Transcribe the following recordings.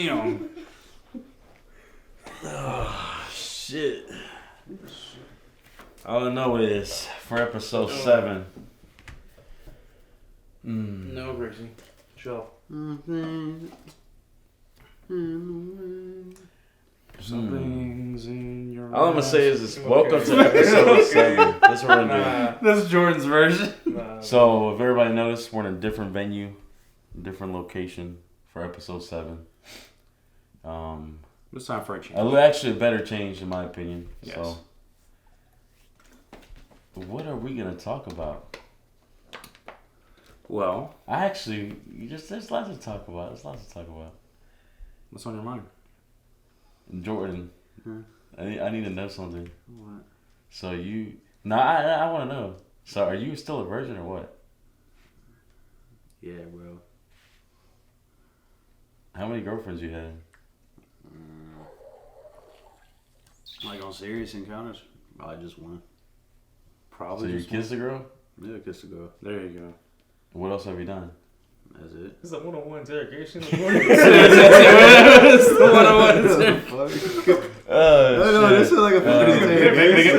Damn. Oh, shit. All I know is for episode 7. No, Gracie. Chill. Something's in your All I'm gonna say is welcome to episode 7. That's what we're gonna do. That's Jordan's version. So, if everybody noticed, we're in a different venue, different location for episode 7. It's time for a change. Actually, a better change in my opinion. Yes. So, what are we gonna talk about? Well, there's lots to talk about. what's on your mind? Jordan, I need to know something. What? So I want to know. So are you still a virgin or what? Yeah, bro. How many girlfriends you had? Like on serious encounters? Probably just one. Probably. So you just kissed a girl? Yeah, kiss a girl. There you go. What else have you done? That's it. It's a one-on-one interrogation. It's the one-on-one interrogation. No, this is like a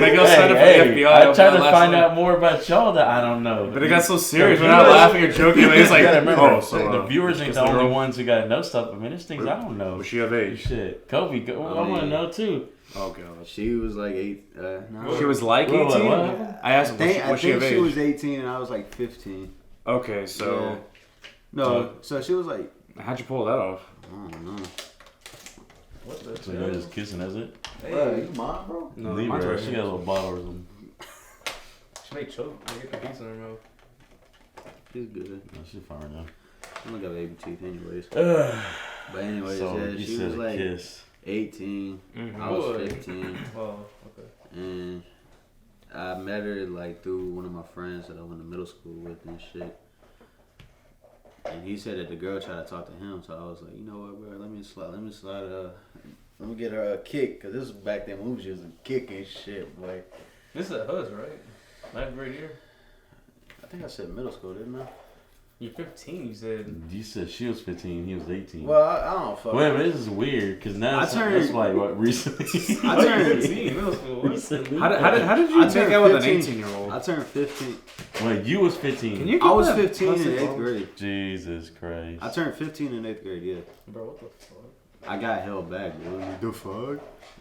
Make us sign up for the FBI. I tried to find out more about y'all that I don't know. But it got so serious. We're not laughing or joking. It's like, the viewers ain't the only ones who gotta know stuff. I mean, there's things I don't know. Was she of age? Shit, Kobe, I want to know too. Oh god. She was like 8. No. She was like 18. What? I asked, I was she of think she age? was 18 and I was like 15. Okay, so Yeah. No, so she was like, how'd you pull that off? I don't know. What the So you're just kissing, is it? Bro, you mine, bro? No, Leave mine's her. right She here. got a little bottle or something. She may choke. I get the pizza in her mouth. She's good. No, she's fine right now. I don't got baby teeth anyways. So But anyways, yeah, you she said was a like kiss. 18. Mhm. I was Boy. 15. Oh, okay. And I met her like through one of my friends that I went to middle school with and shit. And he said that the girl tried to talk to him, so I was like, you know what, bro? Let me get her a kick, cause this was back then when we was using kick and shit, boy. This is at Hus, right? 9th grade year. I think I said middle school, didn't I? You're 15. You said. You said she was 15, he was 18. Well, I don't fuck. Wait, but this is weird because now I turned- that's like what recently. I turned 15. Middle school. What? recently. How did you I take turned out with an 15. 18-year-old? I turned 15. Wait, you was 15. Can you I was get that 15 in pussy 8th off? grade. Jesus Christ. I turned 15 in 8th grade, yeah. Bro, what the fuck? I got held back, dude. The fuck?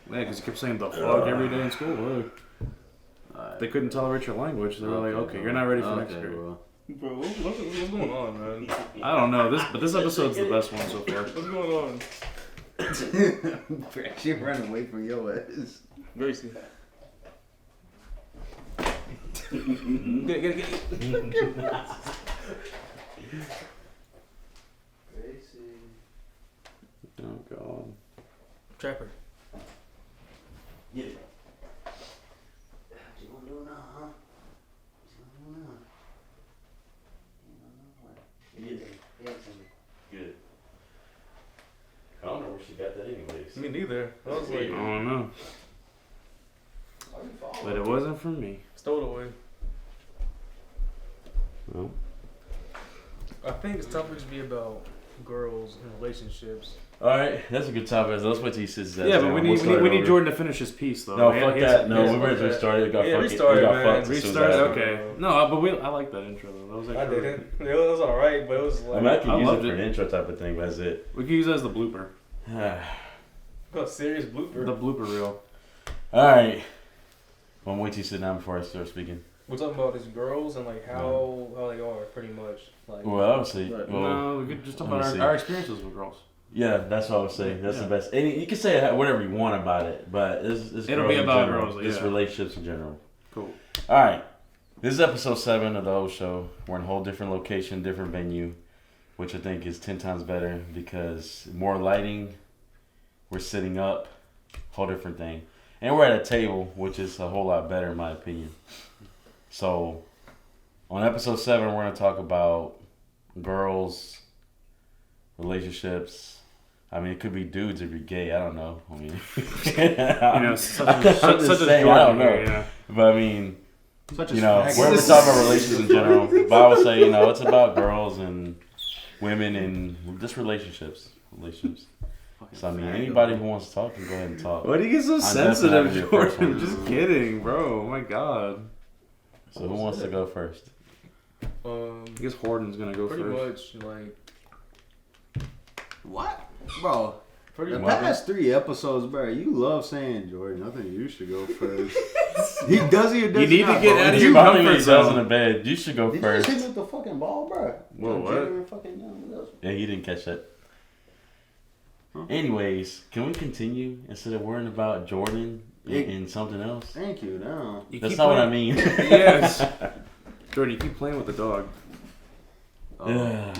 Yeah, because you kept saying the fuck every day in school. Look, Alright. they couldn't tolerate your language. They were like, okay, bro. you're not ready for Okay, next grade. bro. Bro, what's going on, man? I don't know. This episode's the best one so far. What's going on? She running away from your ass. Gracie. Get it. Oh god. Trapper. Get it. What you gonna do now, huh? What you gonna do now? You don't know what? Good. I don't know where she got that anyways. Me neither. I was I like, don't know. But it wasn't for me. stole it away. Well, I think this topic should be about girls and relationships. Alright, that's a good topic. Let's wait till he sits down. yeah, but we We'll start need over. Jordan to finish his piece though. No, Yeah, fuck he has- that. No, yeah, we fuck already that. restarted. It got Yeah, fucking. restarted, we got man. fucked. Restarted. Okay. No, but I like that intro though. That was I actually. didn't. It was alright, but it was I like. mean, I could I use it loved for it. an intro type of thing, but that's it. We could use that as the blooper. A serious blooper. The blooper reel. Alright. I'm wait till you sit down before I start speaking. We're talking about these girls and like how they are, pretty much. Like. Well, obviously. Right. Well, No, we could just talk let me about see. our experiences with girls. yeah, that's what I was saying. That's Yeah. the best. And you can say whatever you want about it, but it's It'll girls be in about general. girls, It's yeah. relationships in general. Cool. Alright. This is episode 7 of the whole show. We're in a whole different location, different venue, which I think is 10 times better because more lighting, we're sitting up, whole different thing. And we're at a table, which is a whole lot better in my opinion. So, on episode 7, we're going to talk about girls, relationships. I mean, it could be dudes if you're gay. I don't know. I mean, You know, such I'm as just saying, I don't know. Jordan here, yeah. But I mean, Such you know, facts. we're talking about relationships in general. But I would say, you know, it's about girls and women and just relationships. Fucking So I mean, faggot. anybody who wants to talk can go ahead and talk. Why do you get so I'm definitely sensitive, having your first Jordan? one. Just kidding, bro. Oh my god. So who wants to go first? I guess Horton's gonna go Pretty first. much like What? Bro, pretty the much. past 3 episodes, bro, you love saying Jordan. I think you should go first. He does he or does You he need to not, get bro? out of Did your you- Probably comfort when he does in zone. the bed. You should go Did you just first. hit me with the fucking ball, bro? Whoa, what? Jalen fucking young. Yeah, he didn't catch that. Huh? Anyways, can we continue instead of worrying about Jordan and something else? Thank you, now. You That's keep not what I playing- mean. Yes. Jordan, you keep playing with the dog. Ugh.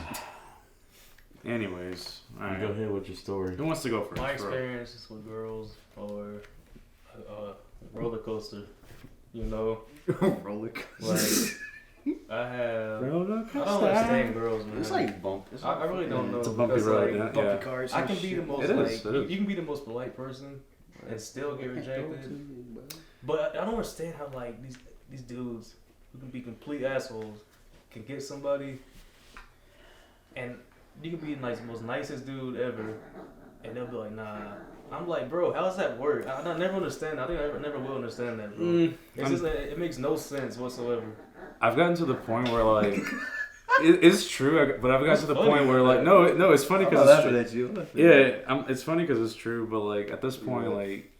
Anyways, alright. Go ahead with your story. Who wants to go first? My bro? experiences with girls or roller coaster, you know, Roller like coaster. I have. Roller I don't understand girls, man. It's like bump. It's I really don't know. It's a bumpy because, road, like, yeah. Yeah. cars. I can be the most It is, like it is. you can be the most polite person and still get rejected. But I don't understand how like these dudes who can be complete assholes can get somebody, and you can be the most nicest dude ever, and they'll be like, nah. I'm like, bro, how does that work? I never understand. I think I never will understand that, bro. It's just it makes no sense whatsoever. I've gotten to the point where like it's true, but I've gotten It's to the funny, point where man. like no, it's funny I'm because not it's laughing true. at you. Yeah, it's funny because it's true, but like at this point, like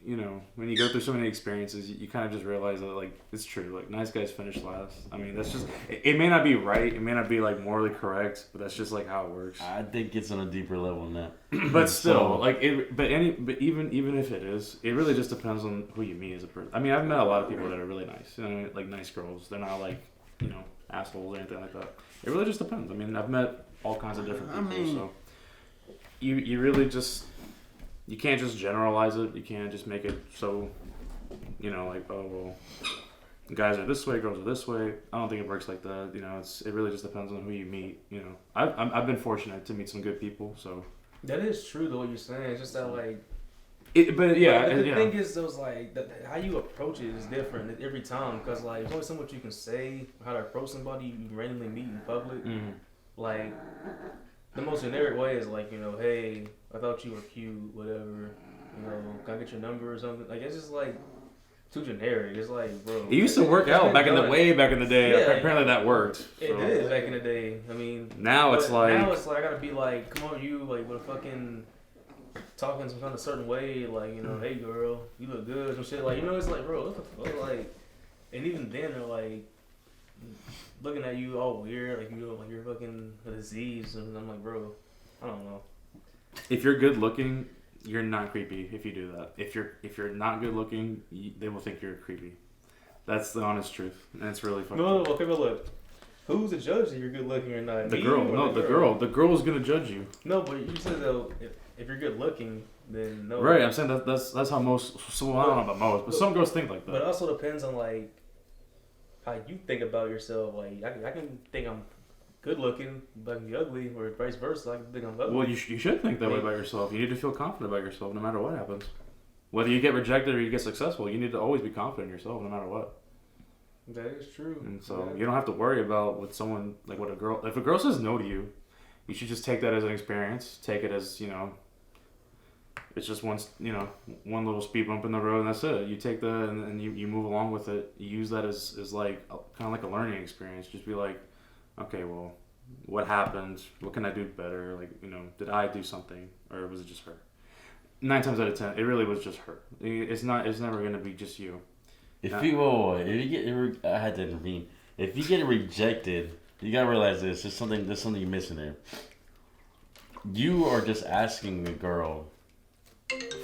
you know, when you go through so many experiences, you kind of just realize that like it's true. Like nice guys finish last. I mean, that's just it may not be right, it may not be like morally correct, but that's just like how it works. I think it's on a deeper level than that. But still, So- like it. But even if it is, it really just depends on who you meet as a person. I mean, I've met a lot of people that are really nice. You know, like nice girls. They're not like you know assholes or anything like that. It really just depends. I mean, I've met all kinds of different people. I mean- So you really just you can't just generalize it. You can't just make it so you know like oh well. Guys are this way, girls are this way. I don't think it works like that. You know, it really just depends on who you meet. You know, I've been fortunate to meet some good people. So, That is true though. What you're saying. It's just that like. but yeah, But the yeah. thing is, those like how you approach it is different every time because like there's only so much you can say how to approach somebody you randomly meet in public. Mhm. Like the most generic way is like hey, I thought you were cute, whatever. Can I get your number or something? Like it's just like too generic. It's like bro. It used to work out back in the day. Yeah, Apparently that worked. It So. did back in the day. I mean. Now it's but like now it's like I gotta be like, come on, you like with a fucking talking some kind of certain way, like hey girl, you look good, some shit like it's like bro, what the fuck, like, and even then they're like looking at you all weird, like like you're fucking a disease, and I'm like, bro, I don't know. if you're good looking, you're not creepy if you do that. If you're not good looking, they will think you're creepy. That's the honest truth, and it's really fucking. No, okay, but look, who's the judge that you're good looking or not? The Me girl, or no, the girl. The girl's gonna judge you. No, but you said though, if you're good looking, then no. Right, I'm saying that's how most. So I don't know about most, but some girls think like But it that. also depends on like how you think about yourself. Like I can think I'm good looking, but I can be ugly, or vice versa. I can think I'm ugly. Well, you should think that way about yourself. You need to feel confident about yourself, no matter what happens. Whether you get rejected or you get successful, you need to always be confident in yourself, no matter what. That is true. And so Yeah. you don't have to worry about what someone like what a girl. If a girl says no to you, you should just take that as an experience. Take it as it's just one little speed bump in the road, and that's it. You take that and you move along with it. You use that as like kind of like a learning experience. Just be like, okay, well, what happened? What can I do better? Like did I do something, or was it just her? 9 times out of 10, it really was just her. It's never gonna be just you. If Yeah. I had to intervene. If you get rejected, you gotta realize this. There's something you're missing there. You are just asking the girl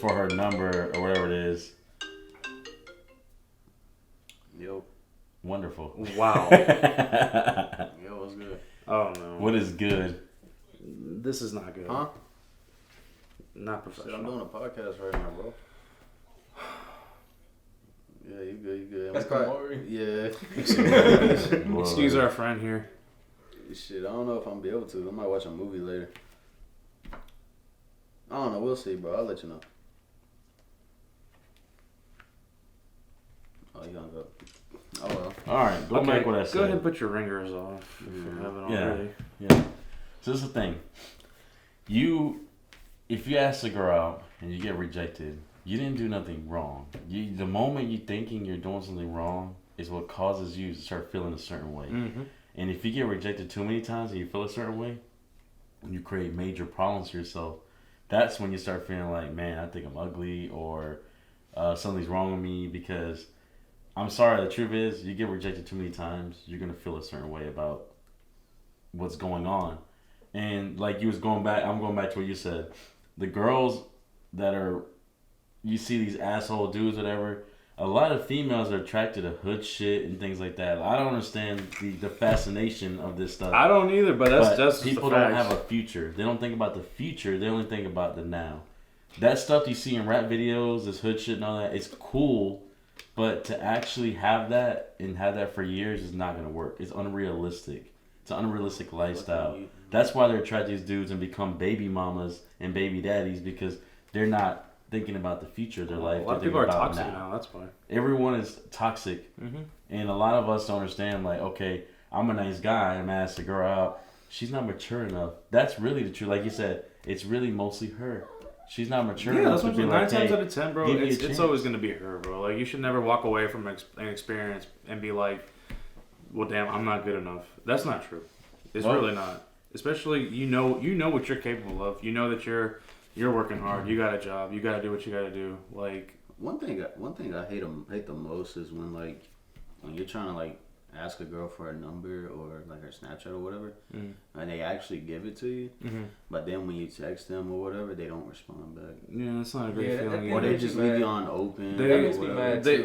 for her number or whatever it is. Yo, Wonderful. Wonderful. Wow. yo, what's good? Oh no. What is good? This is not good. Huh? Not Shit, I'm professional. doing a podcast right now, bro. Yeah, you good, you good. That's Kamari. Yeah. Whoa. Excuse our friend here. Shit, I don't know if I'm be able to. I might watch a movie later. I don't know. We'll see, bro. I'll let you know. Oh, you hung up. Oh well. All right, go back what I said. Go ahead and put your ringers off if you haven't Yeah. already. Yeah. So this is the thing. You if you ask a girl out and you get rejected, you didn't do nothing wrong. The moment you thinking you're doing something wrong is what causes you to start feeling a certain way. Mm-hmm. And if you get rejected too many times and you feel a certain way, and you create major problems for yourself, that's when you start feeling like, man, I think I'm ugly or something's wrong with me. Because I'm sorry, the truth is, you get rejected too many times, you're gonna feel a certain way about what's going on. And like you was going back, I'm going back to what you said. The girls that are, you see these asshole dudes, whatever. A lot of females are attracted to hood shit and things like that. I don't understand the fascination of this stuff. I don't either, but that's But just people the don't facts. have a future. They don't think about the future. They only think about the now. That stuff you see in rap videos, this hood shit and all that, it's cool. But to actually have that and have that for years is not gonna work. It's unrealistic. It's an unrealistic lifestyle. That's why they're attracted to these dudes and become baby mamas and baby daddies, because they're not thinking about the future of their life. A lot of They're people are thinking about toxic now. That's why. Everyone is toxic. Mm-hmm. And a lot of us don't understand, like, okay, I'm a nice guy, I'm asked a girl out. She's not mature enough. That's really the truth. Like you said, it's really mostly her. She's not mature Yeah, enough that's to what be 9 like, times hey, out of 10, bro. give me a It's chance. always gonna be her, bro. Like you should never walk away from an experience and be like, "Well, damn, I'm not good enough." That's not true. It's Well- really not. Especially you know what you're capable of. You know that you're working hard. You got a job. You got to do what you got to do. Like One thing I hate the most is when you're trying to like ask a girl for a number or like her Snapchat or whatever, and they actually give it to you, but then when you text them or whatever, they don't respond back, yeah, that's not a great Yeah, feeling. or that they either. just makes me leave mad. you on open. They- That or makes me whatever. mad. They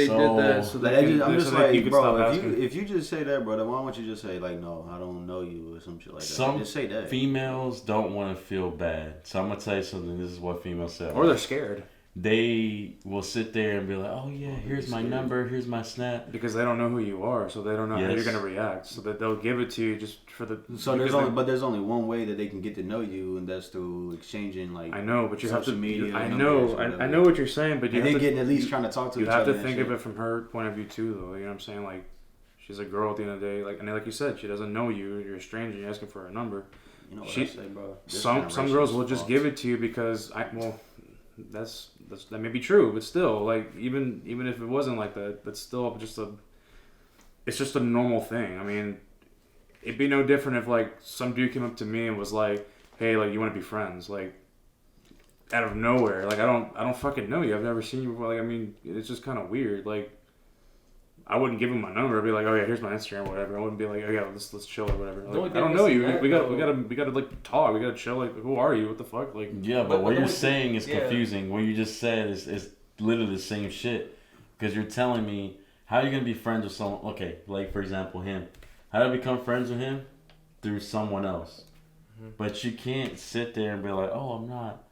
So- did that so Like, they can, I'm just so that you like, could bro, stop if asking. you just say that, bro, then why don't you just say like, no, I don't know you or some shit like that. Some Just say that. females don't want to feel bad. So I'm going to tell you something. This is what females say. Or they're scared They will sit there and be like, oh, yeah, here's my number, here's my Snap. because they don't know who you are, so they don't know how Yes. you're gonna react. So that they'll give it to you just for the. So because there's only one way that they can get to know you, and that's through exchanging like. I know, but you have to. social media I numbers know, or whatever. I know what you're saying, but you and have they to getting at least trying to talk to you each have other. to and think of shit. it from her point of view too, though. You know what I'm saying? Like, she's a girl at the end of the day. Like, and like you said, she doesn't know you. You're a stranger. You're asking for a number. You know what she- I say, bro? This Some generation girls is will just false. give it to you because that may be true, but still, like even if it wasn't like that, that's still it's just a normal thing. I mean, it'd be no different if like some dude came up to me and was like, "Hey, like you want to be friends?" Like out of nowhere. Like I don't fucking know you. I've never seen you before. Like I mean, it's just kind of weird. Like I wouldn't give him my number. I'd be like, "Oh yeah, here's my Instagram or whatever." I wouldn't be like, "Oh yeah, let's chill or whatever." The only Like, I thing don't we know see you. that, We though- gotta like talk. We gotta chill. Like who are you? What the fuck? Like Yeah, but But what the you're only- saying is yeah. confusing. What you just said is literally the same shit. Because you're telling me, how are you going to be friends with someone? Okay, like for example, him. How do I become friends with him? Through someone else. But you can't sit there and be like, oh, I'm not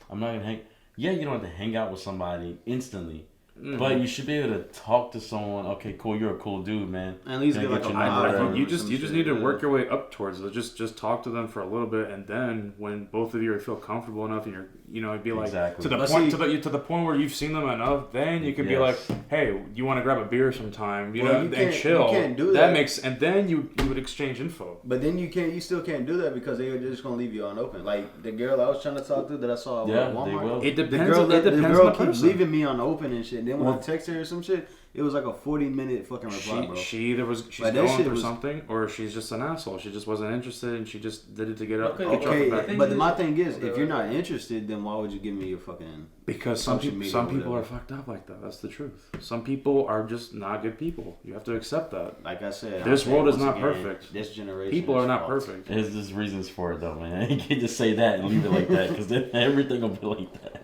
going to hang. Yeah, you don't have to hang out with somebody instantly. But you should be able to talk to someone. Okay, cool. You're a cool dude, man. At least Can I get like get a your I number? nod think or you just some need shit, to yeah. work your way up towards it. Just talk to them for a little bit, and then when both of you feel comfortable enough, and it'd be like Exactly. to the But point see- to the point where you've seen them enough. Then you can be like, Yes. hey, you want to grab a beer sometime? You Well, know, you and can't- chill. you can't do that. makes, and then you would exchange info. But then you still can't do that because they're just gonna leave you unopened. Like the girl I was trying to talk to that I saw at Yeah, Walmart. they will. It The depends. girl, It the depends girl on the keeps person. leaving me unopened and shit. And then when I Well- text her or some shit, it was like a 40-minute fucking reply, bro. She either she's But that going shit for was- something, or she's just an asshole. She just wasn't interested, and she just did it to get up. Okay, get you off the Okay, back. thing but is- my thing is, Okay, if you're right. not interested, then why would you give me your fucking? Because social media some or people are whatever. fucked up like that. That's the truth. Some people are just not good people. You have to accept that. Like I said, This I'm saying world is once not again, perfect. This generation, People is are not false. perfect. There's reasons for it, though, man. You can't just say that and leave it like that, because then everything will be like that.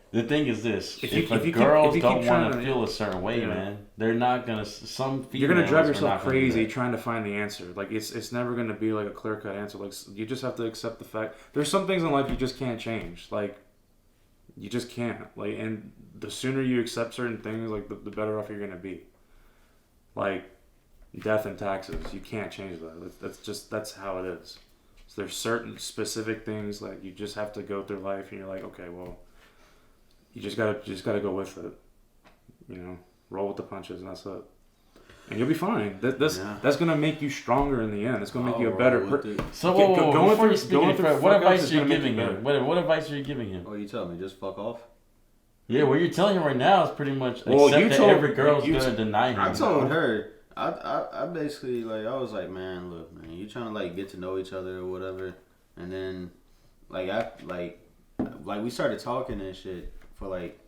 The thing is this: If if, you keep- girls if you don't keep want trying to to- feel a certain way, yeah. man, they're not gonna. Some females You're gonna drive are yourself not gonna do crazy that. trying to find the answer. Like it's never gonna be like a clear cut answer. Like you just have to accept the fact. There's some things in life you just can't change. Like you just can't. Like and the sooner you accept certain things, like the better off you're gonna be. Like death and taxes, you can't change that. That's how it is. So there's certain specific things that you just have to go through life, and you're like, okay, well, you just gotta go with it. You know, roll with the punches, and that's it. and you'll be fine. That's gonna make you stronger in the end. It's gonna make you a I'll better roll with person. it. So Going before through- you speak going any through further, what fuck-ups advice is are you gonna make giving you him? What advice are you giving him? Oh, you tell me, just fuck off. Yeah, what you're telling him right now is pretty much Well, accept you that told- every girl's you gonna deny him. I told her. I basically like I was like, man, look, man, you trying to like get to know each other or whatever, and then like we started talking and shit for like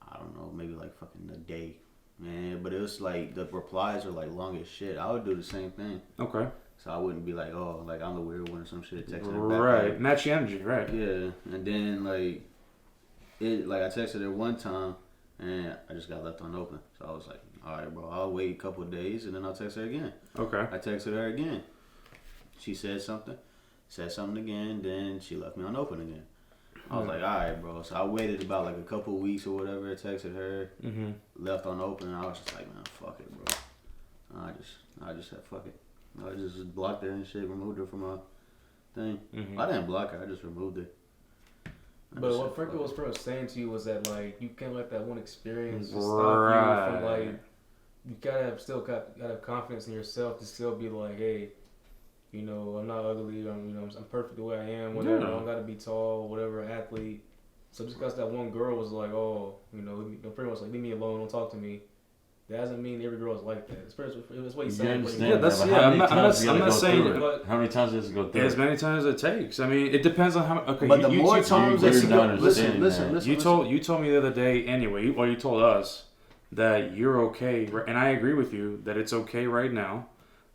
I don't know, maybe like fucking a day, man. But it was like the replies were like long as shit. I would do the same thing, Okay. so I wouldn't be like, oh, like I'm the weird one or some shit. Texting her back. Right. Match the energy. Right. Yeah, and then like I texted her one time and I just got left unopened. So I was like, all right, bro, I'll wait a couple of days and then I'll text her again. Okay. I texted her again. She said something again, then she left me unopened again. I was like, all right, bro. So I waited about like a couple of weeks or whatever. I texted her, left unopened, and I was just like, man, fuck it, bro. I just said, fuck it. I just blocked her and shit, removed her from my thing. I didn't block her, I just removed her. But what Franco was pretty much saying to you was that like you can't let that one experience just stop Right. you from like you gotta have confidence in yourself to still be like, hey, you know, I'm not ugly. I'm perfect the way I am. Whatever. I don't gotta be tall. Whatever, athlete. So just because that one girl was like, oh, you know, pretty much like leave me alone, don't talk to me. That doesn't mean every girl is like that. It's what he's You saying. understand? Yeah, that's- that, but yeah, how I'm many not times you gotta go saying through it, but- How many times does it go through? As many times as it takes. I mean, it depends on how. Okay. But the you, more you times you're that you not go, listen, understanding that. You told me the other day anyway. You told us that you're okay, and I agree with you that it's okay right now.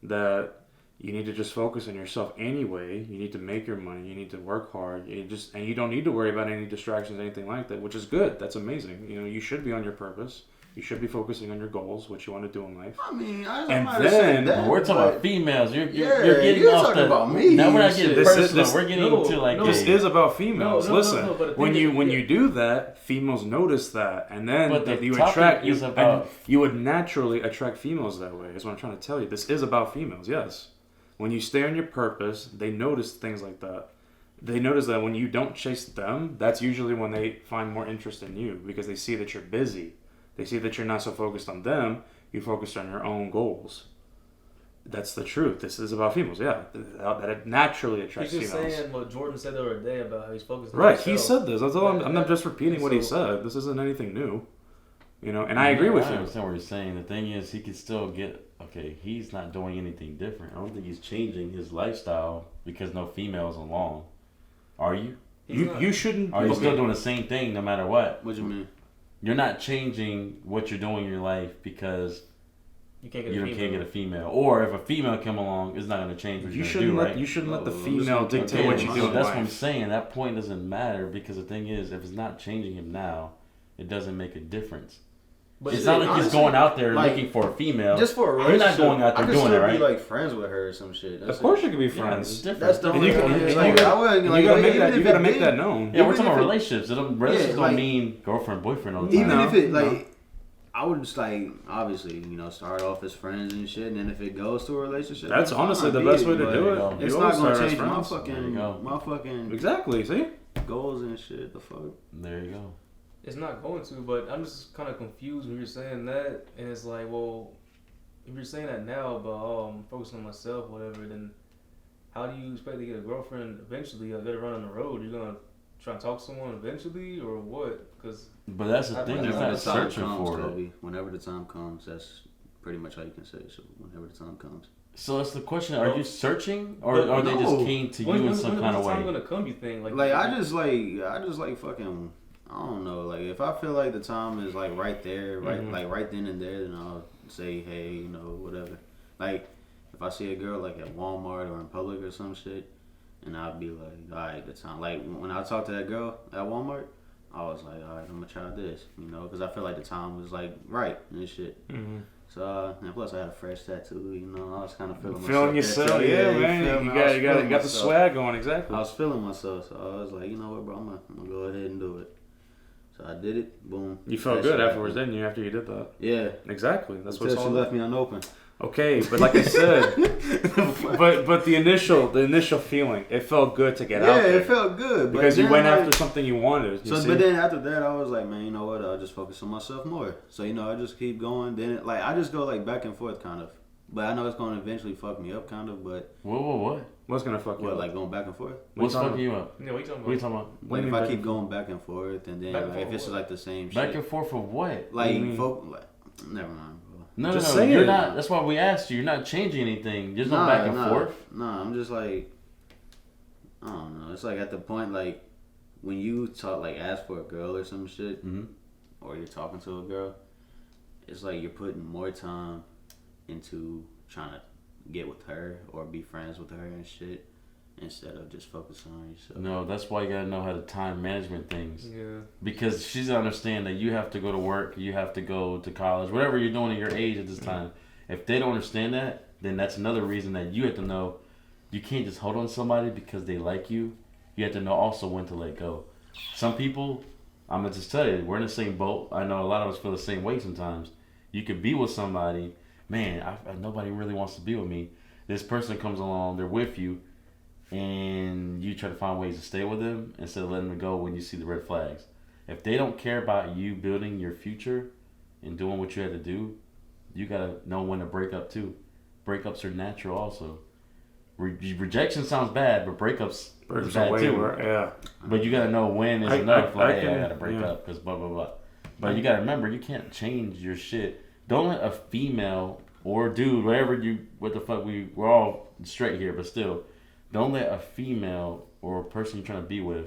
That you need to just focus on yourself anyway. You need to make your money. You need to work hard. And you don't need to worry about any distractions, anything like that, which is good. That's amazing. You know, you should be on your purpose. You should be focusing on your goals, what you want to do in life. I mean, I And might have said that, We're talking but- about females. You're Yeah, getting you're off talking the. about me. Now we're not getting This is- personal. this- we're getting no, into like no. This is about females. No, Listen, but the when thing you is- you do that, females notice that, and then But the you topic attract is you. about- And you would naturally attract females that way. Is what I'm trying to tell you. This is about females. Yes, when you stay on your purpose, they notice things like that. They notice that when you don't chase them, that's usually when they find more interest in you because they see that you're busy. They see that you're not so focused on them. You focused on your own goals. That's the truth. This is about females. Yeah, that it naturally attracts He's just females. saying what Jordan said the other day about how he's focused on Right, himself. he said this. That's all. I'm not just repeating what he So- said. This isn't anything new, you know. And I agree with I you. understand what you're saying. The thing is, he can still get. Okay, he's not doing anything different. I don't think he's changing his lifestyle because no females along. Are you? He's not. You shouldn't. Are you okay. still doing the same thing no matter what? What you mean? You're not changing what you're doing in your life because You can't get you a can't female. get a female. Or if a female come along, it's not going to change what You you're shouldn't going to do, let right? you shouldn't let the Oh, female listen, dictate okay, what you so do in That's what I'm life. saying. That point doesn't matter because the thing is, if it's not changing him now, it doesn't make a difference. But It's shit, not like he's honestly, going out there like, looking for a female. Just for a You're not relationship, going out there I could doing still it, right? be like friends with her or some shit. That's Of course, it. you can be Yeah, friends. it's different. That's the And only you thing. can- Like, I wouldn't, you like, gotta even make that. if You it gotta make did- that known. Yeah, we're even talking if about it- relationships. Relationships like- don't mean girlfriend, boyfriend all the time. Even No, if it no. like, I would just like obviously start off as friends and shit, and then if it goes to a relationship, That's then honestly fine, the best be way to but do it. go. It's You not always gonna start as change my friends. There you go. fucking Exactly. See. goals and shit. The fuck. There you go. It's not going to, but I'm just kind of confused when you're saying that, and it's like, well, if you're saying that now about I'm focusing on myself, whatever, then how do you expect to get a girlfriend eventually? Like, let her run on the road. You're gonna try and talk to someone eventually, or what? Because But that's the thing. He's Whenever not the time searching comes, for it. Kobe. Whenever the time comes, that's pretty much all you can say. So whenever the time comes. So that's the question. Are you searching, or are they just No. came to you in some kind of when's the time way? gonna come? You think Like I just like fucking. I don't know. Like if I feel like the time is like right there, like right then and there, then I'll say, hey, whatever. Like if I see a girl like at Walmart or in public or some shit, and I'll be like, all right, the time. Like when I talked to that girl at Walmart, I was like, all right, I'm gonna try this, because I feel like the time was like right and shit. Mm-hmm. So and plus I had a fresh tattoo, I was kind of feeling Feeling myself. yourself, yeah, you man. feel me? You I was got feeling the myself. swag going, exactly. I was feeling myself, so I was like, you know what, bro, I'm gonna go ahead and do it. So I did it. Boom. You felt That good shit afterwards, happened. didn't you? After you did that, Yeah. exactly. That's what Until it's she all left about. me unopened. Okay, but like I said, but the initial feeling, it felt good to get out there. Yeah, it felt good. Because you then, went like, after something you wanted. You see? But then after that, I was like, man, you know what? I'll just focus on myself more. So, you know, I just keep going. Then, I just go, like, back and forth, kind of. But I know it's going to eventually fuck me up, kind of. But What? What's gonna fuck you what, up? like, going back and forth? What's fucking you up? Yeah, what you talking What are you about? talking about? Like, do if you I mean keep back- going back and forth, and then, Back and like, if forth it's, what? like, the same Back shit. and forth for what? Like, you mean? never mind, bro. No, Just no, say you're it. not. That's why we asked you. You're not changing anything. There's no back and forth. Nah, I'm just like, I don't know. It's like at the point, like, when you talk, like, ask for a girl or some shit, Mm-hmm. or you're talking to a girl, it's like you're putting more time into trying to get with her or be friends with her and shit instead of just focusing on yourself. No, that's why you gotta know how to time management things. Yeah. Because she's gonna understand that you have to go to work, you have to go to college, whatever you're doing at your age at this time. If they don't understand that, then that's another reason that you have to know you can't just hold on to somebody because they like you. You have to know also when to let go. Some people, I'm gonna just tell you, we're in the same boat. I know a lot of us feel the same way sometimes. You could be with somebody, man, nobody really wants to be with me. This person comes along, they're with you, and you try to find ways to stay with them instead of letting them go when you see the red flags. If they don't care about you building your future and doing what you had to do, you gotta know when to break up too. Breakups are natural also. Rejection sounds bad, but breakups is bad too. Yeah. But you gotta know when is I enough. Like, hey, I can- gotta break yeah. up because blah blah blah. But you gotta remember, you can't change your shit. Don't let a female or dude, whatever what the fuck we're all straight here, but still, don't let a female or a person you're trying to be with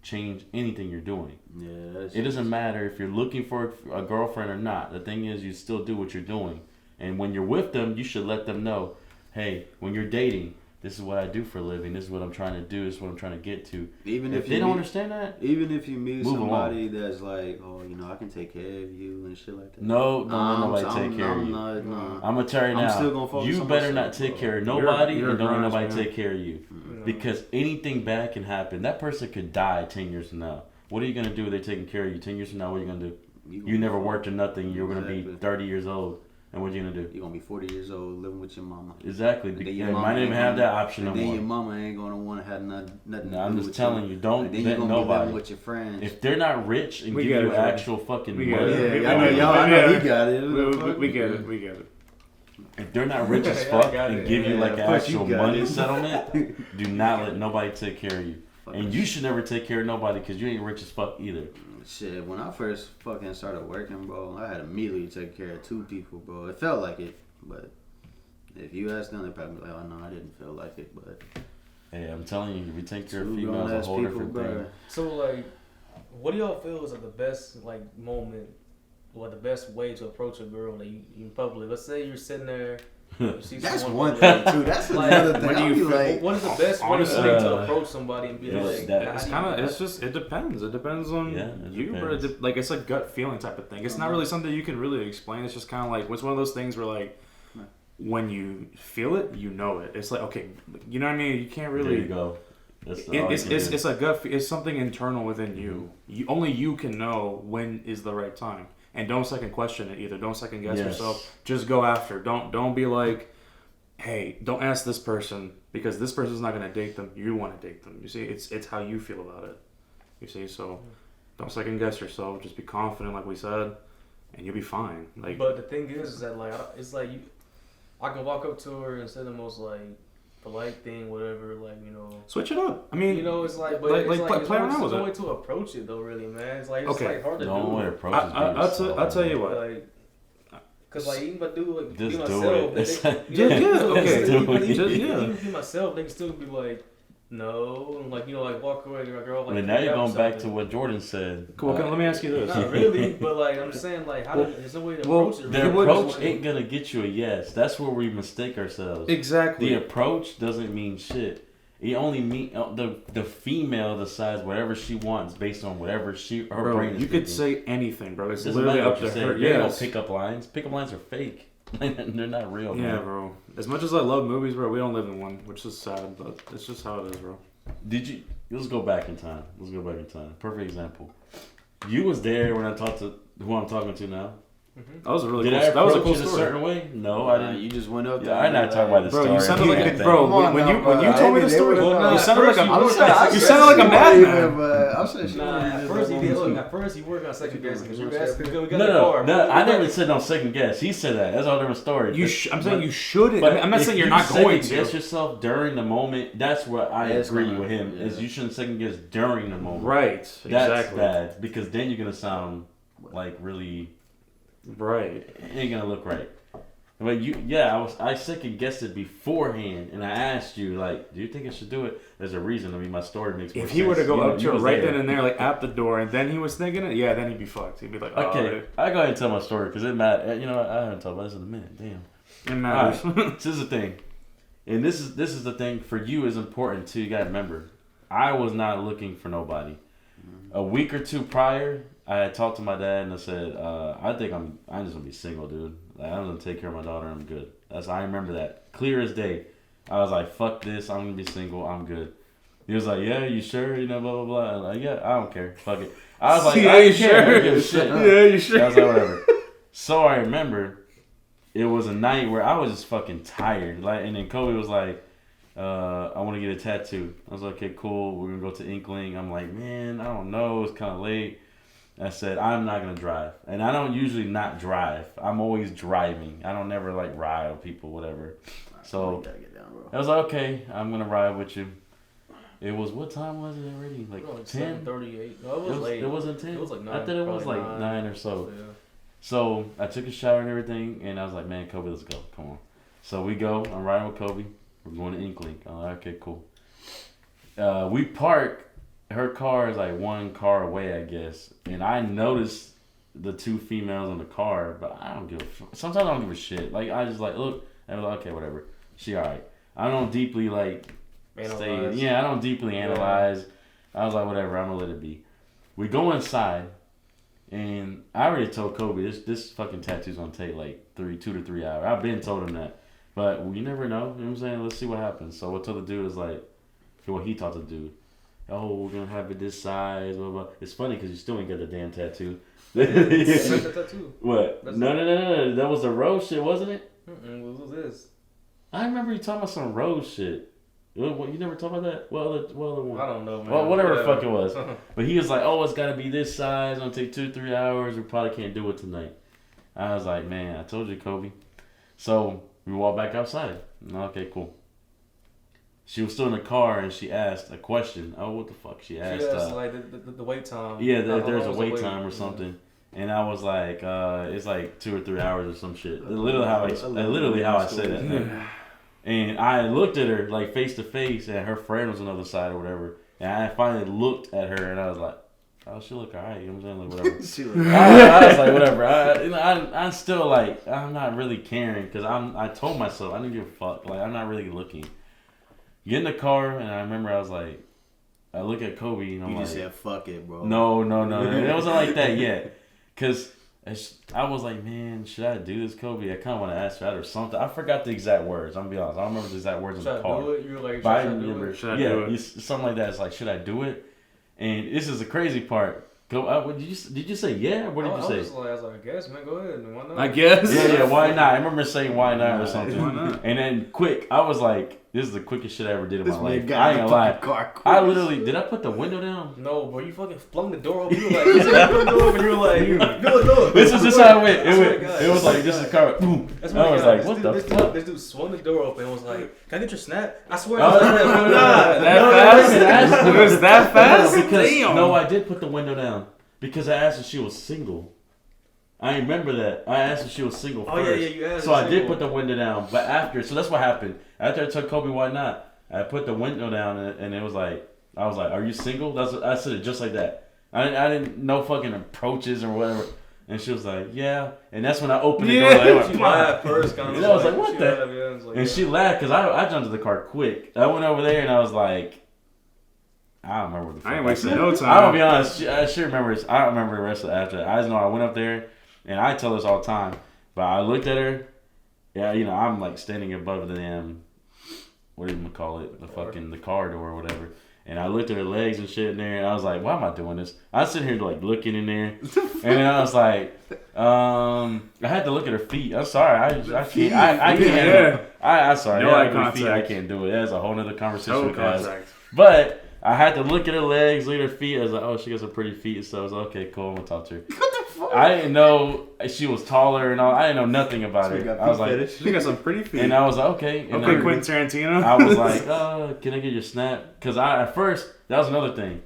change anything you're doing. Yeah, that's It doesn't matter if you're looking for a girlfriend or not. The thing is, you still do what you're doing. And when you're with them, you should let them know, hey, when you're dating, this is what I do for a living. This is what I'm trying to do. This is what I'm trying to get to. even If if they you don't meet, understand that, even if you meet Move somebody that's like, oh, you know, I can take care of you and shit like that. no, don't let I'm- nobody I'm- take care of I'm you. not- nah. I'm gonna tell you I'm now. still gonna focus You on better myself, not take bro. care of nobody, You're and don't let grown, nobody man. take care of you. You know. Because anything bad can happen. That person could die 10 years from now. What are you gonna do if they're taking care of you 10 years from now? What are you gonna do? You never worked or nothing. You're gonna be Exactly. 30 years old, and what are you gonna do? You're gonna be 40 years old living with your mama. Exactly. And then You your might mama not even ain't have gonna- that option no And then more. your mama ain't gonna want to have nothing No, to do I'm just with telling you, don't And then let you're gonna be living nobody. with your friends. If they're not rich and We give get you it, Jordan. actual fucking We get money, it. I know y'all. I know he got it. We get it. We get it. if they're not rich as Yeah, I fuck got and it. give you like an Yeah, fuck, you actual got money it. settlement, do not let nobody take care of you. And you should never take care of nobody because you ain't rich as fuck either. Shit, when I first fucking started working, bro, I had immediately to take care of 2 people, bro. It felt like it, but if you ask them, they probably be like, "Oh no, I didn't feel like it." But Hey, I'm telling you, if you take care of 2 females, a grown-ass whole people, different bro. thing. So like, what do y'all feel is like the best like moment, or the best way to approach a girl that you in public? Let's say you're sitting there, you see That's someone one thing too. That's Like, another thing. when do I'll you be feel- like, What is the best way Honestly, to approach somebody and be yeah, like? that- how It's do you- kind of. It's just. It depends. It depends on Yeah, it you, bro. depends. Like it's a gut feeling type of thing. It's not really something you can really explain. It's just kind of like it's one of those things where like when you feel it, you know it. It's like okay, you know what I mean. You can't really. There you go. That's all It's you can do. it's a gut. It's something internal within you. You only you can know when is the right time, and don't second question it either. Don't second guess Yes. yourself. Just go after. Don't be like, hey, don't ask this person because this person's not gonna date them. You want to date them. You see, it's how you feel about it. You see, so don't second guess yourself. Just be confident, like we said, and you'll be fine. Like, But the thing is that like it's like I can walk up to her and say the most like polite thing, whatever, like switch it up. I mean, you know, it's like, but Like- it's like, like, play- there's play no- around there's with no it. way to approach it though, really, man. It's like it's Okay. like hard to The only way to do. approach is be I'll tell you what. Like, cause like even if I do like Just be do myself, it. they, It's they, like- you know, Yeah, even- okay. Just do even, it. even, Just- yeah. even be myself, they can still be like, no, and like like walk away to a girl like. But now you're out or going back to something. what Jordan said. Well, let me ask you this. Not really, but like I'm saying, like how there's no way to well, approach it. The really. approach ain't gonna get you a yes. That's where we mistake ourselves. Exactly. The approach doesn't mean shit. It only mean the female decides whatever she wants based on whatever her Bro, brain is you could thinking. say anything, bro. It's It doesn't literally matter up what you to say. her. There ain't no Yes. pickup lines. Pickup lines are fake. They're not real. Yeah, man. bro. As much as I love movies, bro, we don't live in one, which is sad, but it's just how it is, bro. Did you? Let's go back in time. Perfect example. You was there when I talked to who I'm talking to now. That was a really Did cool. I That was a approach cool it a story. certain way? No, I didn't. You just went up there. Yeah, I'm not talking about this Bro, story. you sounded like That bro thing. Come on when you now, when you bro. told me the They story. would've known. You sounded like First a you you sounded like a madman. But I'm saying she Nah, would've at just first he done did. that Look, too. at first he worked on second guessing because you No, asked. We got in the No, car. I never said no second guess. He said that. That's all different story. I'm saying you shouldn't. But I'm not if saying you're you not going second guess to. yourself during the moment. That's what I That's agree gonna- with him. yeah. Is you shouldn't second guess during the moment. Right. That's Exactly. bad because then you're gonna sound like really. Right. It ain't gonna look right. But I second guessed it beforehand, and I asked you like, do you think I should do it? There's a reason. I mean, my story makes more If sense. he were to go You up to her was right there. then and there, like at the door, and then he was thinking it, yeah, then he'd be fucked. He'd be like, oh, Okay, I go ahead and tell my story because it matters. You know, I haven't talked about this in a minute. Damn. it matters. This is the thing, and this is the thing for you is important too. You gotta remember, I was not looking for nobody. A week or two prior, I had talked to my dad and I said, I think I'm just gonna be single, dude. Like, I'm gonna take care of my daughter. I'm good. I remember that clear as day. I was like, fuck this. I'm gonna be single. I'm good. He was like, yeah, you sure? You know, blah blah blah. I'm like, yeah, I don't care. Fuck it. I was like, Yeah, I you don't care. I sure? don't give a shit. Yeah, you sure? I was like, whatever. So I remember it was a night where I was just fucking tired. Like, and then Kobe was like, I want to get a tattoo. I was like, okay, cool. We're gonna go to Inkling. I'm like, man, I don't know. It's kind of late. I said, I'm not gonna drive, and I don't usually not drive. I'm always driving. I don't never like ride with people, whatever. So You gotta get down, bro. I was like, okay, I'm gonna ride with you. It was, what time was it already? Like 10? 7:38. No, it was late. It wasn't 10. It was like I 9, thought it was probably like 9. 9 or so. Yeah. So I took a shower and everything, and I was like, man, Kobe, let's go. Come on. So we go. I'm riding with Kobe. We're going to Inkling. I'm like, okay, cool. We park. Her car is like one car away, I guess. And I noticed the two females in the car, but I don't give a sometimes I don't give a shit. Like, I just like, look, and I'm like, okay, whatever. She all right. I don't deeply, like, Analyze. yeah, I don't deeply analyze. I was like, whatever, I'm going to let it be. We go inside. And I already told Kobe this fucking tattoo's gonna take like 2 to 3 hours. I've been told him that, but you never know. You know what I'm saying? Let's see what happens. So I told the dude is like, what he taught the dude. Oh, we're gonna have it this size. Blah blah. It's funny because you still ain't got the damn tattoo. Tattoo. What? That's No. That was the rose shit, wasn't it? What was this? I remember you talking about some rose shit. What, you never talked about that? What other one? I don't know, man. Well, whatever the Yeah. fuck it was. But he was like, oh, it's got to be this size. It's going to take 2 to 3 hours. We probably can't do it tonight. I was like, man, I told you, Kobe. So we walked back outside. Okay, cool. She was still in the car and she asked a question. Oh, what the fuck? She asked. She asked like the wait time. Yeah, How there's a long was the wait time or something. And I was like, it's like 2 or 3 hours or some shit. Literally how I said it. And I looked at her like face to face, and her friend was on the other side or whatever. And I finally looked at her, and I was like, "Oh, she look alright." You know what I'm saying? Like whatever. She look- I was like, whatever. I'm still like, I'm not really caring because I told myself I didn't give a fuck. Like I'm not really looking. Get in the car, and I remember I was like, I look at Kobe, and I'm You like, just said fuck it, bro. no. It wasn't like that yet. Cause I was like, man, should I do this, Kobe? I kind of want to ask her out or something. I forgot the exact words. I'm gonna be honest. I don't remember the exact words in Should the I car. do it? You were like, But I should I do remember, it? Should I do it? something like that. It's like, should I do it? And this is the crazy part. Did you say yeah? Or what did you say? I was like, I guess, man, go ahead. Why not? I guess. Yeah, why not? I remember saying why not or Why something. not? And then quick, I was like, this is the quickest shit I ever did in This my man life. got I ain't in gonna the lie. fucking car quick. I literally, did I put the window down? No, bro, you fucking flung the door open. You were like, you said you flung the door open. You were like, no. This is just how it went. I swear to God. It was like, this is car. Boom. That's I was like, what the this fuck? This dude swung the door open and was like, can I get your snap? I swear. Oh, I was like, no, That fast? It was that fast? Because, Damn. no, I did put the window down because I asked if she was single. I remember that. I asked if she was single Oh, first. yeah, you asked So if I did single. put the window down. But after, so that's what happened. After I took Kobe, why not? I put the window down and it was like, I was like, are you single? I said it just like that. I didn't no fucking approaches or whatever. And she was like, yeah. And that's when I opened the door. Like, I went, She "Fuck." laughed first, kind of. And I was like, what the? Like, And she laughed because I jumped in the car quick. I went over there and I was like, I don't remember what the fuck I ain't wasting said. no time. I'm gonna be honest. She remembers. I don't remember the rest of after that. I just know I went up there, and I tell this all the time. But I looked at her. Yeah, you know, I'm like standing above the damn, what do you call it? The car door or whatever. And I looked at her legs and shit in there, and I was like, why am I doing this? I was sitting here like looking in there, and then I was like, I had to look at her feet. I'm sorry, I can't. I can't. I'm sorry. No eye feet, contact. I can't do it. That's a whole nother conversation. No we can have. contact. But I had to look at her legs, look at her feet. I was like, oh, she got some pretty feet. So I was like, okay, cool. I'm gonna talk to her. What the fuck? I didn't know she was taller and all. I didn't know nothing about her. I was like, She got some pretty feet. and I was like, okay. And Okay, then Quentin Tarantino. I was like, can I get your snap? Because at first, that was another thing.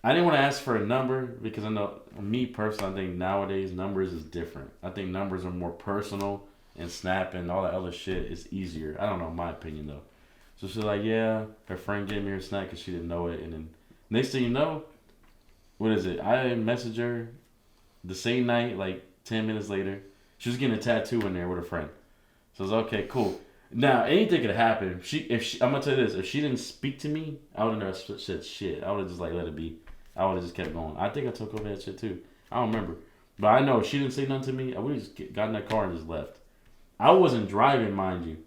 I didn't want to ask for a number because I know, me personally, I think nowadays numbers is different. I think numbers are more personal and snap and all that other shit is easier. I don't know, my opinion though. So she's like, yeah, her friend gave me her snap because she didn't know it. And then next thing you know, what is it? I messaged her the same night, like 10 minutes later. She was getting a tattoo in there with a friend. So I was like, okay, cool. Now, anything could happen. I'm going to tell you this. If she didn't speak to me, I would have never said shit. I would have just like let it be. I would have just kept going. I think I took over that shit too. I don't remember. But I know if she didn't say nothing to me, I would have just got in that car and just left. I wasn't driving, mind you.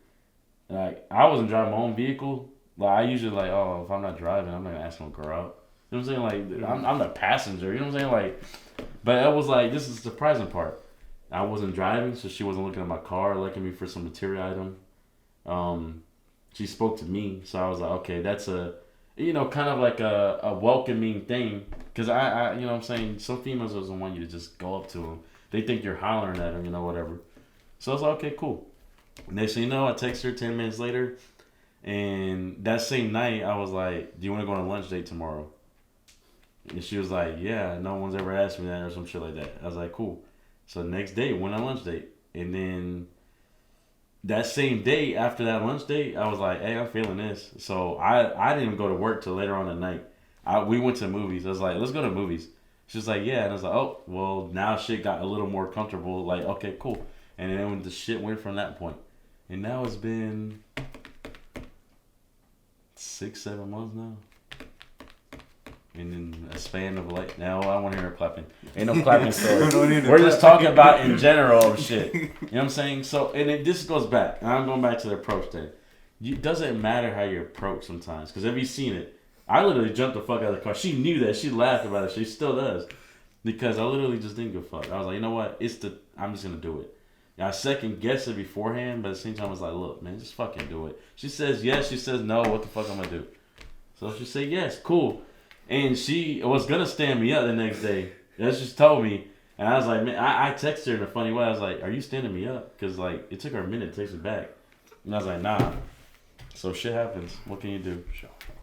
Like, I wasn't driving my own vehicle. Like, I usually like, oh, if I'm not driving, I'm not going to ask no girl out. You know what I'm saying? Like, I'm the passenger. You know what I'm saying? Like, but it was like, this is the surprising part. I wasn't driving, so she wasn't looking at my car, looking at me for some material item. She spoke to me, so I was like, okay, that's a, kind of like a welcoming thing. Because I you know what I'm saying, some females doesn't want you to just go up to them. They think you're hollering at them, whatever. So I was like, okay, cool. Next thing you know, I text her 10 minutes later. And that same night, I was like, do you want to go on a lunch date tomorrow? And she was like, yeah, no one's ever asked me that or some shit like that. I was like, cool. So the next day, went on a lunch date. And then that same day, after that lunch date, I was like, hey, I'm feeling this. So I didn't even go to work till later on at night. We went to movies. I was like, let's go to movies. She was like, yeah. And I was like, oh, well, now shit got a little more comfortable. Like, okay, cool. And then when the shit went from that point. And now it's been 6-7 months now. And in a span of like, now I want to hear her clapping. Ain't no clapping story. We're just talking about in general shit. You know what I'm saying? So, and this goes back. And I'm going back to the approach thing. It doesn't matter how you approach sometimes. Because have you seen it? I literally jumped the fuck out of the car. She knew that. She laughed about it. She still does. Because I literally just didn't give a fuck. I was like, you know what? I'm just going to do it. I second guessed it beforehand, but at the same time I was like, look, man, just fucking do it. She says yes, she says no, what the fuck I'm gonna do? So she said yes, cool. And she was gonna stand me up the next day. That's just told me. And I was like, man, I texted her in a funny way. I was like, are you standing me up? Because like it took her a minute to text me back. And I was like, nah. So shit happens. What can you do?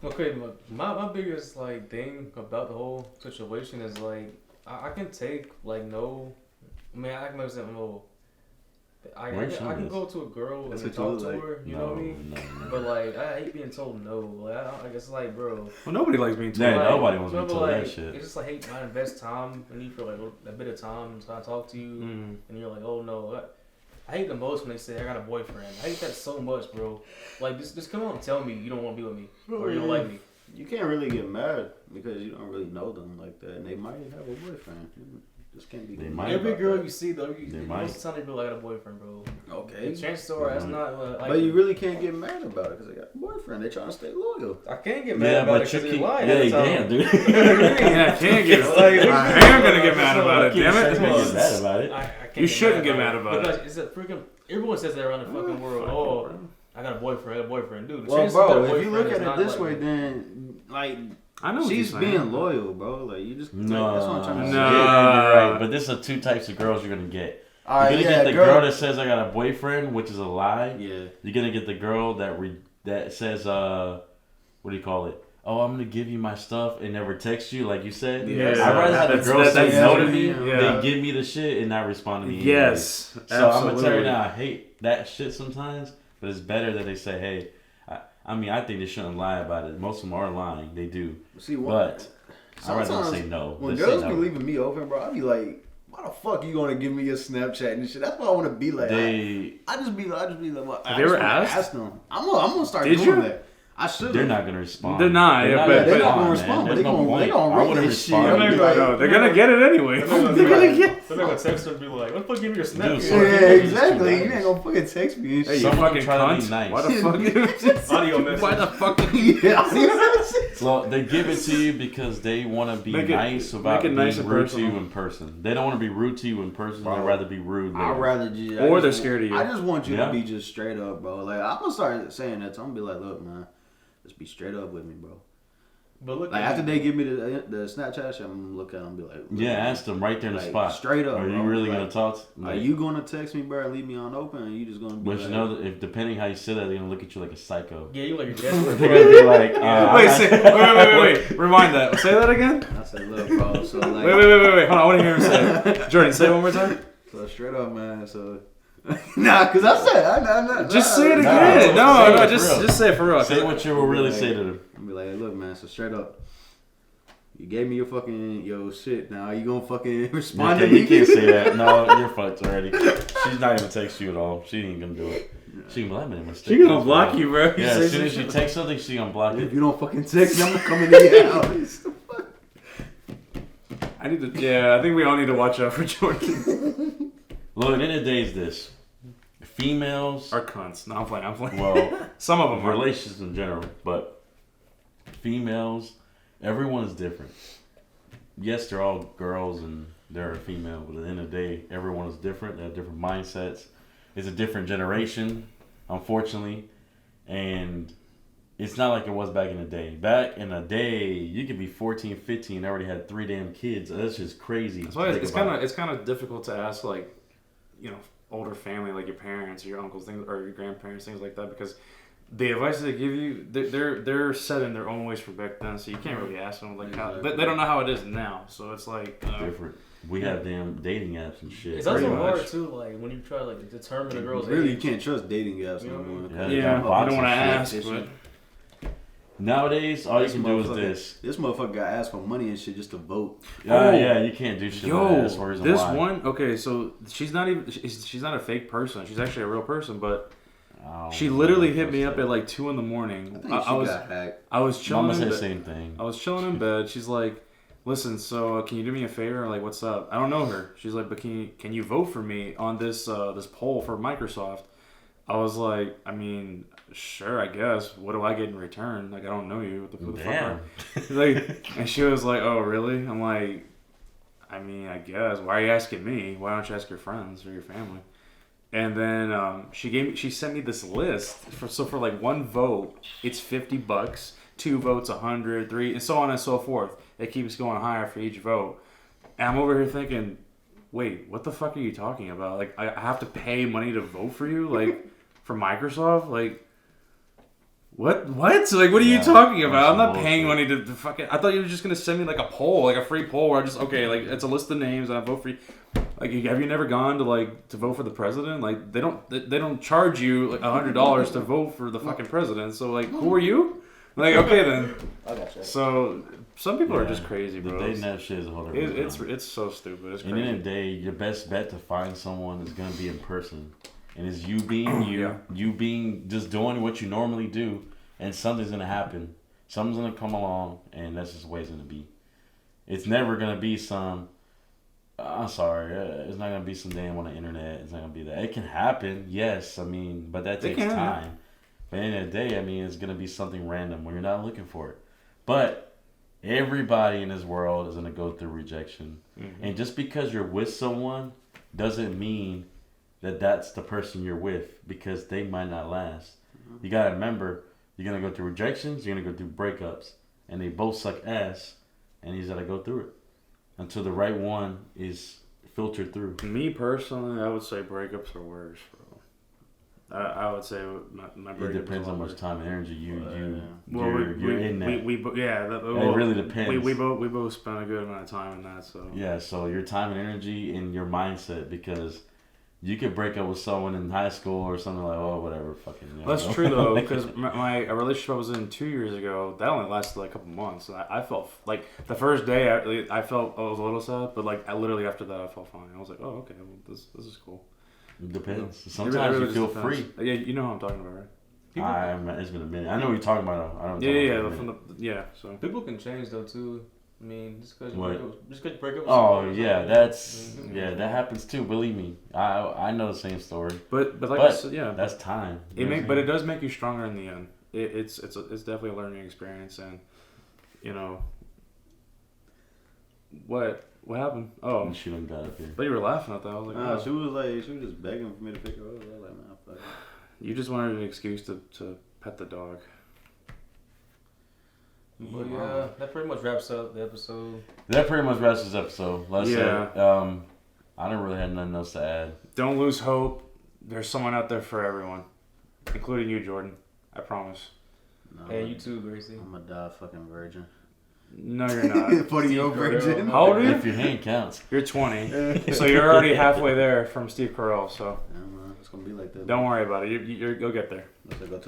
Okay, my biggest like thing about the whole situation is like I can take like no. I mean I can understand no. I can go to a girl and talk to her, you know what I mean? No. But like, I hate being told no. Like, I guess like, bro. Well, nobody likes being told. Yeah, Like, nobody wants to be told like, that shit. It's just like, hey, I invest time and you for like a bit of time so I talk to you, and you're like, oh no. I hate the most when they say I got a boyfriend. I hate that so much, bro. Like, just come on and tell me you don't want to be with me or you don't like me. You can't really get mad because you don't really know them like that, and they might have a boyfriend. Just can't be. Every girl you see though, most of the time they be like, I got a boyfriend, bro. Okay. Chances are that's not. Like, but you really can't get mad about it because they got a boyfriend. They trying to stay loyal. I can't get mad about it because they're lying. Yeah, you can, dude. Yeah, I can't get. I am gonna get mad about it. Damn it! You can't get mad about it. I can't You shouldn't get mad about it. It's a freaking. Everyone says that around the fucking world. Oh, I got a boyfriend, dude. Well, bro, if you look at it this way, then like. I know she's being loyal, bro. Like you just no, that's what I'm trying to say. no, you're right. But this are two types of girls you're gonna get. You're gonna get the girl that says I got a boyfriend, which is a lie. Yeah. You're gonna get the girl that says what do you call it? Oh, I'm gonna give you my stuff and never text you, like you said. Yeah. I'd rather have a girl say no to me than give me the shit and not respond to me. Yes. Anyways. So I'm gonna tell you now, I hate that shit sometimes, but it's better that they say, hey. I mean, I think they shouldn't lie about it. Most of them are lying. They do. See, but I'd rather say no. When girls be leaving me open, bro, I be like, why the fuck you gonna give me your Snapchat and shit? That's what I want to be like. I just be like, have you ever asked? Ask them. I'm gonna start Did doing you? that. I should. they're not gonna respond. They're not, yeah, but- they're not gonna man. respond, but There's no point. they gonna I read wouldn't that shit. respond. I'm They're like, gonna, they're gonna get it anyway. They're not gonna text her and be like, "What the fuck? Give me your snap." Dude, Yeah. so- Yeah, It's exactly. too You nice. ain't gonna fucking text me and Hey, shit. you Someone fucking try to be cunt. nice. Why the fuck? Audio message. Why the fuck? Yeah. So they give it to you because they want to be Make it- nice about make it being nice and rude to you personal. in person. They don't want to be rude to you in person. They'd Bro, rather be rude. I'd later. rather just. Or they're scared of you. I just want you Yeah. to be just straight up, bro. Like I'm gonna start saying that to them. Be like, look, man, just be straight up with me, bro. But look, Like at after you. they give me the Snapchat shit, I'm gonna look at them and be like, look, Yeah, man, ask them right there in the like, spot. straight up. Are you bro. really Like, gonna talk? Are you gonna text me, bro, and leave me on open, and you just gonna be But like, you know, that if depending how you say that, they're gonna look at you like a psycho. Yeah, you like you're desperate. They're gonna be like, Wait, wait. Rewind that. Say that again. I said, look, bro. So like, Wait. Hold on. I want to hear him say it. Jordan, say it one more time. so straight up, man. So nah, cause I said, Just say it Nah, again. say No, it for just real. say it for real. say what you will really say to them. I'll be like, look, man. So straight up, you gave me your shit. Now you gonna fucking respond to me? You can't say that. No, you're fucked already. She's not even text you at all. She ain't gonna do it. She gonna be like, I made a mistake. She gonna block you, bro. Yeah, as soon as you text something, she gonna block If it. you don't fucking text me, I'm gonna come into your house. I need to. Yeah, I think we all need to watch out for Jordan. Look, at the end of the day is this. Females, Our cunts. No, I'm playing. well, Some of them are. relations in general, but females, everyone is different. Yes, they're all girls and they're a female, but at the end of the day, everyone is different. They have different mindsets. It's a different generation, unfortunately, and it's not like it was back in the day. Back in the day, you could be 14, 15, and already had 3 damn kids. That's just crazy. That's to why think it's about. kind of difficult to ask, like, you know, older family like your parents or your uncles, things, or your grandparents, things like that, because the advice they give you, they're set in their own ways from back then, so you can't really ask them like how they don't know how it is now. So it's like different. We have damn dating apps and shit. It's also pretty much. hard too, like when you try to like determine a girl's Really, you age. can't trust dating apps You know no more. what I mean? yeah, got I bots don't want to and ask, shit. but Nowadays, all you This can do is motherfucker- this. This motherfucker got asked for money and shit just to vote. Yeah, yeah, you can't do shit like that. yo, That's the reason this why. one, okay, so she's not even she's not a fake person. She's actually a real person, but Oh, she literally hit me up at like 2 a.m. I think she I was got hacked. I was chilling Mama in said the bed. same thing. I was chilling in bed. She's like, "Listen, so can you do me a favor? Like, what's up? I don't know her." She's like, "But can you vote for me on this this poll for Microsoft?" I was like, "I mean, sure, I guess. What do I get in return? Like, I don't know you. What the fuck?" Damn. Like, and she was like, "Oh, really?" I'm like, "I mean, I guess. Why are you asking me? Why don't you ask your friends or your family?" And then she sent me this list for like 1 vote, it's $50. 2 votes, 100, 3, and so on and so forth. It keeps going higher for each vote. And I'm over here thinking, wait, what the fuck are you talking about? Like, I have to pay money to vote for you, like for Microsoft, like. What? Like, what are you Yeah, talking about? I'm that's not paying bullshit. money to fucking. I thought you were just gonna send me like a poll, like a free poll, where I just like it's a list of names and I vote for you. Like, have you never gone to vote for the president? Like, they don't charge you like $100 to vote for the fucking president. So like, who are you? Like, okay then. I got you. So some people are Yeah, just crazy, The bro. dating app shit is a whole different It's so stupid. It's At the end crazy. of the day, your best bet to find someone is gonna be in person, and it's you being you, Yeah. you being just doing what you normally do, and something's gonna happen. Something's gonna come along, and that's just the way it's gonna be. It's never gonna be some. I'm sorry, it's not gonna be some damn on the internet. It's not gonna be that. It can happen, yes. I mean, but that It takes can. time. But at the end of the day, I mean, it's gonna be something random when you're not looking for it. But everybody in this world is gonna go through rejection. Mm-hmm. And just because you're with someone doesn't mean that that's the person you're with, because they might not last. You gotta remember, you're gonna go through rejections, you're gonna go through breakups, and they both suck ass, and you just gotta go through it until the right one is filtered through. Me personally, I would say breakups are worse, bro. I would say my breakups. It depends are how much worse. time and energy you're we, in that. It really depends. We both spent a good amount of time in that, so Yeah, so your time and energy and your mindset, because you could break up with someone in high school or something like, oh, whatever, fucking. You know. That's true though, because a relationship I was in 2 years ago, that only lasted like a couple months. And I felt like the first day I felt I was a little sad, but like literally after that I felt fine. I was like, oh okay, well, this is cool. It depends. It Sometimes really you feel just free. depends. Yeah, you know what I'm talking about, right? People, It's been a minute. I know what you're talking about. Though. I don't. So people can change though too. I mean, just because you What? break up, just 'cause you break up. with Oh somebody, yeah, it's that's like, yeah, that happens too. Believe me, I know the same story. but like But I said, yeah, That's time. You know what I'm but it saying? does make you stronger in the end. It's definitely a learning experience, and you know what happened? Oh, She done got up here. but you were laughing at that. I was like, Nah, oh, she was just begging for me to pick her up. I was like, man, fuck it. you just wanted an excuse to pet the dog. But yeah, that pretty much wraps up the episode. That pretty much wraps this episode. Let's Yeah. say, I don't really have nothing else to add. Don't lose hope. There's someone out there for everyone, including you, Jordan. I promise. No, And you too, Gracie. I'm a die fucking virgin. No, you're not. 40-year-old Steve Carell. virgin. How old are you? If your hand counts. You're 20, so you're already halfway there from Steve Carell. So Yeah, man, it's gonna be like that. don't worry about it. You'll get there. Let's go to